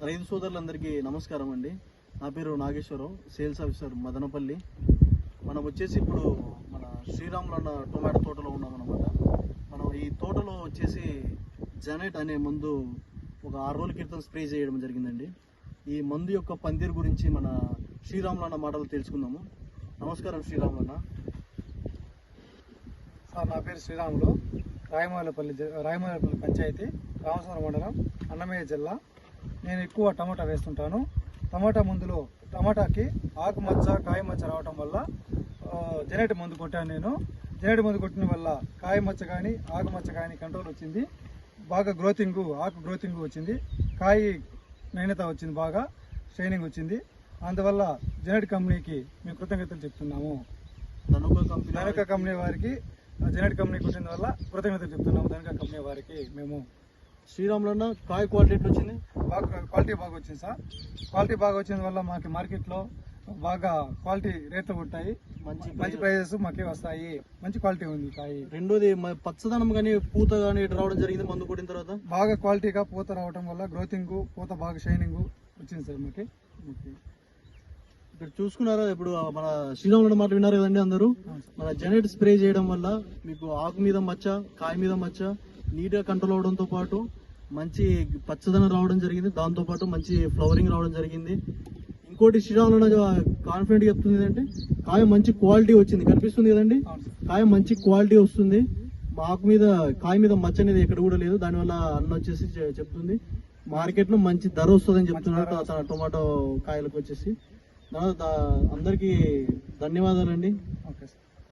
రైతు సోదరులందరికీ నమస్కారం అండి. నా పేరు నాగేశ్వరరావు, సేల్స్ ఆఫీసర్ మదనపల్లి. మనం వచ్చేసి ఇప్పుడు మన శ్రీరాములు అన్న టొమాటో తోటలో ఉన్నామన్నమాట. మనం ఈ తోటలో వచ్చేసి జెనెట్ అనే మందు ఒక 6 రోజుల క్రితం స్ప్రే చేయడం జరిగిందండి. ఈ మందు యొక్క పనితీరు గురించి మన శ్రీరాములు అన్న మాటలు తెలుసుకుందాము. నమస్కారం శ్రీరాములు అన్న. సార్, నా పేరు శ్రీరాములు, రాయమూలపల్లి పంచాయతీ, రామచంద్ర మండలం, అన్నమయ్య జిల్లా. నేను ఎక్కువ టమాటా వేస్తుంటాను. టమాటా మందులో టమాటాకి ఆకుమచ్చ కాయ మచ్చ రావటం వల్ల జెనెట్ మందు కొట్టాను నేను. జెనెట్ మందు కొట్టిన వల్ల కాయ మచ్చ కానీ ఆకుమచ్చ కానీ కంట్రోల్ వచ్చింది. బాగా ఆకు గ్రోతింగ్ వచ్చింది. కాయ నాణ్యత వచ్చింది, బాగా షైనింగ్ వచ్చింది. అందువల్ల జెనెట్ కంపెనీకి మేము కృతజ్ఞతలు చెప్తున్నాము. ధనుక కంపెనీ వారికి, జెనెట్ కంపెనీ కొట్టిన వల్ల కృతజ్ఞతలు చెప్తున్నాము. ధనుక కంపెనీ వారికి మేము. శ్రీరాములు అన్న, కాయ క్వాలిటీ ఎట్లా వచ్చింది? క్వాలిటీ బాగా వచ్చింది సార్. క్వాలిటీ బాగా వచ్చిన వల్ల మాకు మార్కెట్లో బాగా క్వాలిటీ రేట్లు ఉంటాయి, మంచి ప్రైజెస్ మాకే వస్తాయి. మంచి క్వాలిటీ ఉంది కాయ. రెండోది పచ్చదనం కానీ పూత కానీ రావడం జరిగింది మందు కొట్టిన తర్వాత. బాగా క్వాలిటీగా పూత రావడం వల్ల గ్రోతింగ్, పూత బాగా షైనింగ్ వచ్చింది సార్ మాకి. ఇక్కడ చూసుకున్నారా, ఇప్పుడు మన శ్రీరాములు మాట విన్నారు కదండి అందరూ. మన జెనెట్ స్ప్రే చేయడం వల్ల మీకు ఆకు మీద మచ్చ, కాయ మీద మచ్చ నీట్ గా కంట్రోల్ అవడంతో పాటు మంచి పచ్చదనం రావడం జరిగింది. దాంతో పాటు మంచి ఫ్లవరింగ్ రావడం జరిగింది. ఇంకోటి శ్రీరాములు కాన్ఫిడెంట్ చెప్తుంది అంటే కాయ మంచి క్వాలిటీ వచ్చింది. కనిపిస్తుంది కదండి, కాయ మంచి క్వాలిటీ వస్తుంది. ఆకు మీద కాయ మీద మచ్చ అనేది ఎక్కడ కూడా లేదు. దానివల్ల అన్న వచ్చేసి చెప్తుంది మార్కెట్ లో మంచి ధర వస్తుందని చెప్తున్నారు తన టొమాటో కాయలకు వచ్చేసి. అందరికీ ధన్యవాదాలండి. Okay sir.